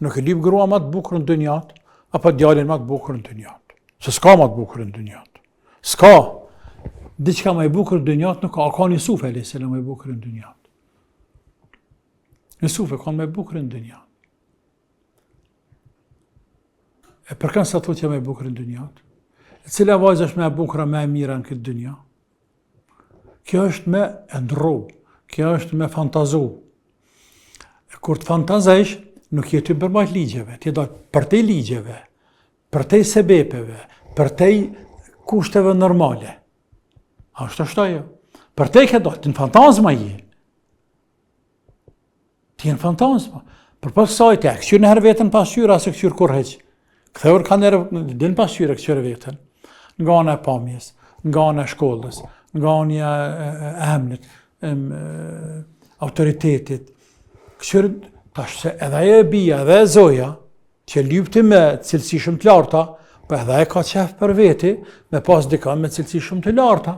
nuk e lyp grua më të bukur në dynjat, apo djalin më të bukur në dynjat. Se s'ka më të bukur në dynjat. S'ka. Diçka më e bukur në dynjat nuk ka. Ka një Sufe alayhis salam më e bukur në dynjat. Në Sufe ka më e bukur në dynjat. E për kanë sa thotë më e bukur në dynjat? E cila vajzë është më e bukur, më e mira në këtë dynja? Kjo është me e ndrru, kjo është me fantazu. Kur të fantazojsh, nuk je ty përballë ligjeve, ti do për te ligjeve, për te sebepeve, për te kushteve normale. A është ashtu ajo? Për te ke do, ti në fantazma je. Ti në fantazma. Për pas kësaj te, këqyr në herë vetën pasqyra, se këqyr kur heq. Ktheur ka nërë, din pasqyra këqyr vetën. Nga ana e pamjes, nga ana e shkollës, nga ana e emnit, autoritetit. Këqyr, tash se edhe ajo e bia, edhe e zoja, që lypti me cilësi shumë të larta, po edhe e ka qef për veti, me pas dikan me cilësi shumë të larta.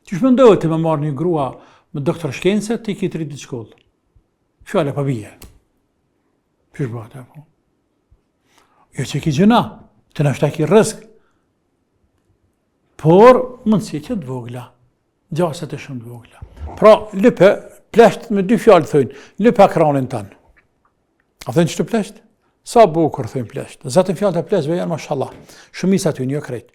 Qysh mendohet ti me marrë një grua me doktor shkence, ti ki të rritë shkollë. Fjale pa bije. Qysh bëhet e po? Jo që ki gjëna, të nështë ki rëzk. Por, mundësi që të vogla. Gjaset e shumë të vogla. Pra, lype, plesht me dy fjallë thëjnë, lype ekranin tanë. A thëjnë që të plesht? Sa bukur thëjnë plesht. Zatën fjallë të pleshtve janë, mashallah. Shumisa ty një krejt.